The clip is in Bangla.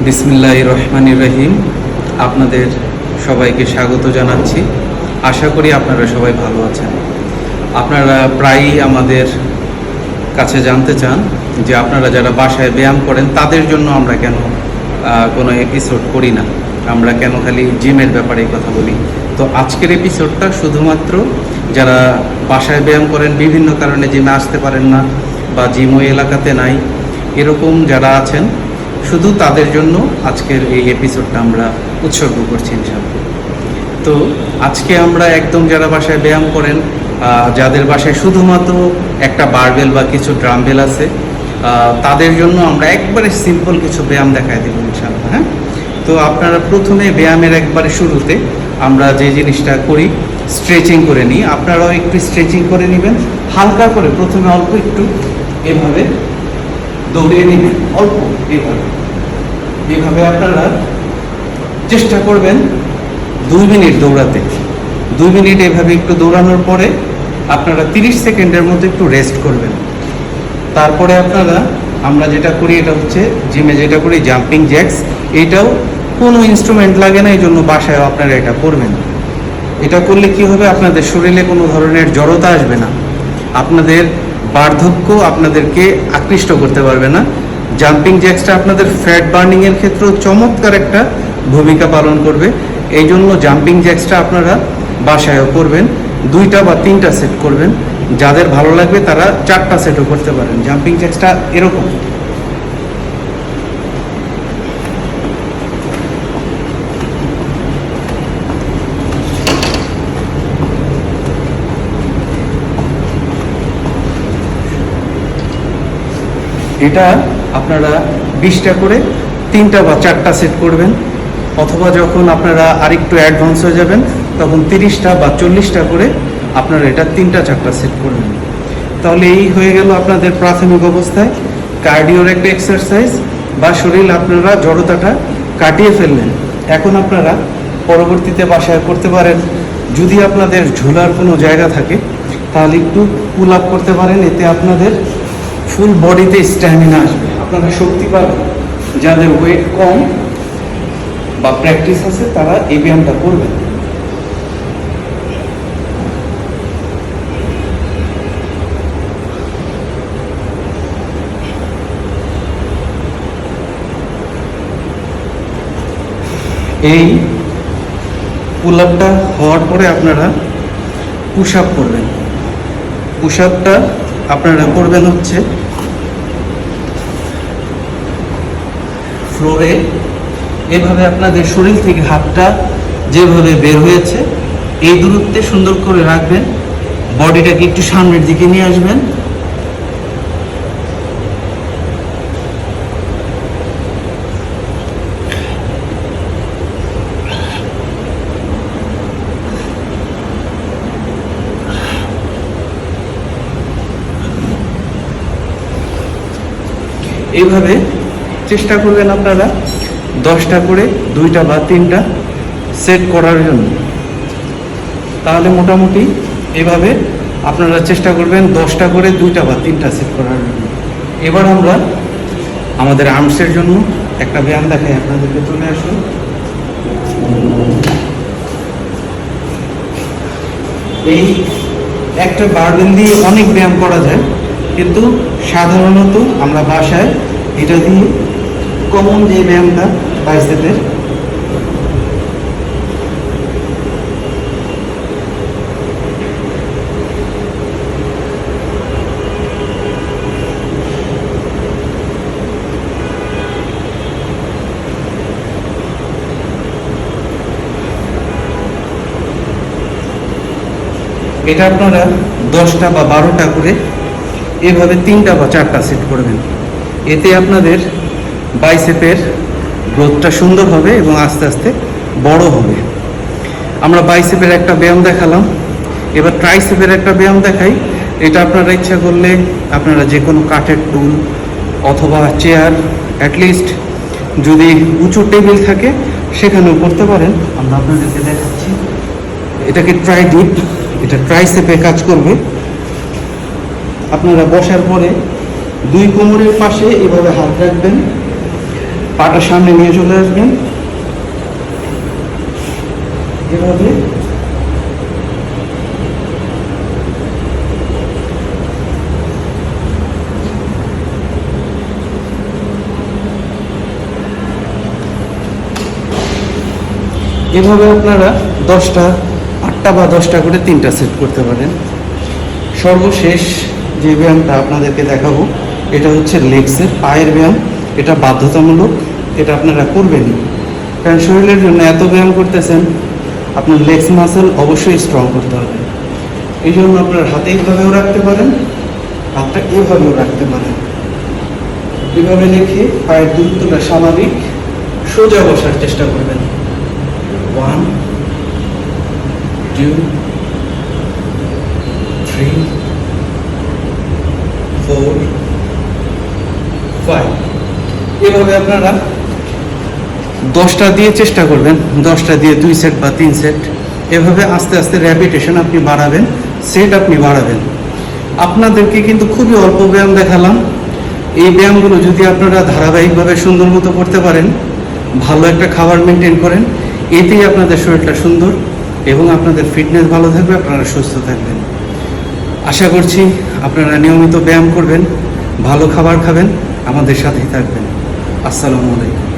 বিসমিল্লাহির রহমানির রহিম। আপনাদের সবাইকে স্বাগত জানাচ্ছি। আশা করি আপনারা সবাই ভালো আছেন। আপনারা প্রায়ই আমাদের কাছে জানতে চান যে আপনারা যারা বাসায় ব্যায়াম করেন তাদের জন্য আমরা কেন কোনো এপিসোড করি না, আমরা কেন খালি জিমের ব্যাপারে কথা বলি। তো আজকের এপিসোডটা শুধুমাত্র যারা বাসায় ব্যায়াম করেন, বিভিন্ন কারণে জিমে আসতে পারেন না বা জিম ওই এলাকাতে নাই, এরকম যারা আছেন শুধু তাদের জন্য আজকের এই এপিসোডটা আমরা উৎসর্গ করছি ইনশাআল্লাহ। তো আজকে আমরা একদম যারা বাসায় ব্যায়াম করেন, যাদের বাসায় শুধুমাত্র একটা বারবেল বা কিছু ড্রামবেল আছে, তাদের জন্য আমরা একবারে সিম্পল কিছু ব্যায়াম দেখায় দেবো ইনশাআল্লাহ। হ্যাঁ, তো আপনারা প্রথমে ব্যায়ামের একবারে শুরুতে আমরা যে জিনিসটা করি, স্ট্রেচিং করে নিই। আপনারাও একটু স্ট্রেচিং করে নেবেন হালকা করে। প্রথমে অল্প একটু এভাবে দৌড়িয়ে নেবেন, অল্প এইভাবে আপনারা চেষ্টা করবেন 2 মিনিট দৌড়াতে। 2 মিনিট এভাবে একটু দৌড়ানোর পরে আপনারা 30 সেকেন্ডের মতো একটু রেস্ট করবেন। তারপরে আমরা যেটা করি এটা হচ্ছে জিমে যেটা করি জাম্পিং জ্যাক্স। এটাও কোনো ইনস্ট্রুমেন্ট লাগে না, এই জন্য বাসায় আপনারা এটা করবেন। এটা করলে কি হবে, আপনাদের শরীরে কোনো ধরনের জড়তা আসবে না, আপনাদের বার্ধক্য আপনাদেরকে আকৃষ্ট করতে পারবে না। জাম্পিং জ্যাক্সটা আপনাদের ফ্যাট বার্নিংয়ের ক্ষেত্রেও চমৎকার একটা ভূমিকা পালন করবে। এই জন্য জাম্পিং জ্যাক্সটা আপনারা বাসায়ও করবেন, 2টা বা 3টা সেট করবেন। যাদের ভালো লাগবে তারা 4টা সেটও করতে পারেন। জাম্পিং জ্যাক্সটা এরকম, এটা আপনারা 20টা করে 3টা বা 4টা সেট করবেন, অথবা যখন আপনারা আরেকটু অ্যাডভান্স হয়ে যাবেন তখন 30টা বা 40টা করে আপনারা এটা 3টা 4টা সেট করবেন। তাহলে এই হয়ে গেল আপনাদের প্রাথমিক অবস্থায় কার্ডিওর একটা এক্সারসাইজ, বা শরীর আপনারা জড়তাটা কাটিয়ে ফেললেন। এখন আপনারা পরবর্তীতে বাসায় করতে পারেন। যদি আপনাদের ঝোলার কোনো জায়গা থাকে তাহলে একটু পুল আপ করতে পারেন, এতে আপনাদের ফুল বডিতে স্ট্যামিনা আসবে, আপনারা শক্তি পাবেন। যাদের ওয়েট কম বা প্র্যাকটিস আছে তারা এই ব্যায়ামটা করবেন। এই পুল আপটা হওয়ার পরে আপনারা পুশ আপ করবেন। পুশ আপটা আপনারা করবেন হচ্ছে ফ্লোরে, এভাবে আপনাদের শরীর থেকে হাতটা যেভাবে বের হয়েছে এই দূরত্বে সুন্দর করে রাখবেন। বডিটাকে একটু সামনের দিকে নিয়ে আসবেন। এইভাবে চেষ্টা করবেন আপনারা 10টা করে 2টা বা 3টা সেট করার জন্য। তাহলে মোটামুটি এভাবে আপনারা চেষ্টা করবেন 10টা করে 2টা বা 3টা সেট করার জন্য। এবার আমরা আমাদের আর্মসের জন্য একটা ব্যায়াম দেখাই আপনাদেরকে। চলে আসুন। এই একটা বারবেল দিয়ে অনেক ব্যায়াম করা যায়, কিন্তু সাধারণত আমরা বাসায় এটা দিয়ে কমন যে ব্যায়ামটা বাইসেপের, এটা আপনারা 10টা বা 12টা করে এভাবে 3টা বা 4টা সেট করবেন। এতে আপনাদের বাইসেপের গ্রোথটা সুন্দর হবে এবং আস্তে আস্তে বড় হবে। আমরা বাইসেপের একটা ব্যায়াম দেখালাম, এবার ট্রাইসেপের একটা ব্যায়াম দেখাই। এটা আপনারা ইচ্ছা করলে আপনারা যে কোনো কাঠের টুল অথবা চেয়ার, অ্যাটলিস্ট যদি উঁচু টেবিল থাকে সেখানেও করতে পারেন। আমরা আপনাদেরকে দেখাচ্ছি, এটাকে ট্রাই ডিপ, এটা ট্রাইসেপে কাজ করবে। আপনারা বসার পরে 2 কোমরের পাশে এভাবে হাত রাখবেন, পাটা সামনে নিয়ে চলে আসবেন, এভাবে এভাবে আপনারা 8টা বা 10টা করে 3টা সেট করতে পারেন। সর্বশেষ যে ব্যায়ামটা আপনাদেরকে দেখাবো এটা হচ্ছে লেগসের পায়ের ব্যায়াম। এটা বাধ্যতামূলক, এটা আপনারা করবেনই, কারণ শরীরের জন্য এত ব্যায়াম করতেছেন, আপনার লেগস মাসেল অবশ্যই স্ট্রং করতে হবে। এই জন্য আপনার হাতে এইভাবেও রাখতে পারেন, হাতটা এভাবেও রাখতে পারেন। এভাবে রেখে পায়ের দূরত্বটা স্বাভাবিক, সোজা বসার চেষ্টা করবেন। 1 2 3 4 5। এভাবে আপনারা 10টা দিয়ে চেষ্টা করবেন, 10টা দিয়ে 2 সেট বা 3 সেট। এভাবে আস্তে আস্তে র্যাপিটেশন আপনি বাড়াবেন, সেট আপনি বাড়াবেন। আপনাদেরকে কিন্তু খুবই অল্প ব্যায়াম দেখালাম। এই ব্যায়ামগুলো যদি আপনারা ধারাবাহিকভাবে সুন্দর মতো করতে পারেন, ভালো একটা খাবার মেনটেন করেন, এতেই আপনাদের শরীরটা সুন্দর এবং আপনাদের ফিটনেস ভালো থাকবে, আপনারা সুস্থ থাকবেন। আশা করছি আপনারা নিয়মিত ব্যায়াম করবেন, ভালো খাবার খাবেন, আমাদের সাথেই থাকবেন। আসসালামু আলাইকুম।